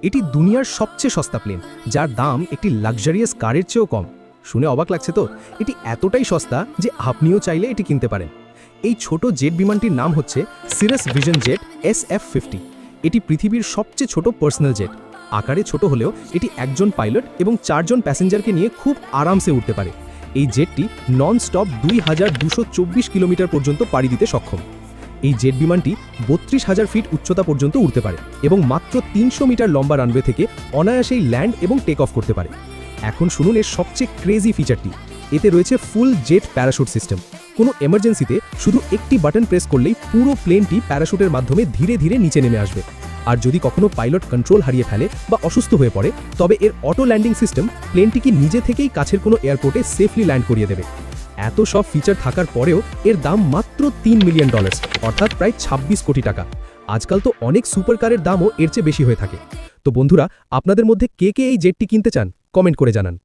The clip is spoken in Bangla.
এটি দুনিয়ার সবচেয়ে সস্তা প্লেন, যার দাম একটি লাক্সারিয়াস কারের চেয়েও কম। শুনে অবাক লাগছে তো? এটি এতটাই সস্তা যে আপনিও চাইলে এটি কিনতে পারেন। এই ছোট জেট বিমানটির নাম হচ্ছে সিরাস ভিশন জেট SF-50। এটি পৃথিবীর সবচেয়ে ছোট পার্সোনাল জেট। আকারে ছোট হলেও এটি একজন পাইলট এবং 4 জন প্যাসেঞ্জারকে নিয়ে খুব আরামসে উঠতে পারে। এই জেটটি নন স্টপ 2224 কিলোমিটার পর্যন্ত পাড়ি দিতে সক্ষম। এই জেট বিমানটি 32,000 ফিট উচ্চতা পর্যন্ত উঠতে পারে এবং মাত্র 300 মিটার লম্বা রানওয়ে থেকে অনায়াসেই ল্যান্ড এবং টেক অফ করতে পারে। এখন শুনুন এর সবচেয়ে ক্রেজি ফিচারটি। এতে রয়েছে ফুল জেট প্যারাশুট সিস্টেম। কোনো এমার্জেন্সিতে শুধু একটি বাটন প্রেস করলেই পুরো প্লেনটি প্যারাশুটের মাধ্যমে ধীরে ধীরে নিচে নেমে আসবে। আর যদি কখনো পাইলট কন্ট্রোল হারিয়ে ফেলে বা অসুস্থ হয়ে পড়ে, তবে এর অটো ল্যান্ডিং সিস্টেম প্লেনটিকে নিজে থেকেই কাছের কোনো এয়ারপোর্টে সেফলি ল্যান্ড করিয়ে দেবে। এত সব ফিচার থাকার পরেও এর দাম মাত্র $3 মিলিয়ন, অর্থাৎ প্রায় 26 কোটি টাকা। আজকাল তো অনেক সুপার কারের দামও এর চেয়ে বেশি হয়ে থাকে। তো বন্ধুরা, আপনাদের মধ্যে কে কে এই জেটটি কিনতে চান কমেন্ট করে জানান।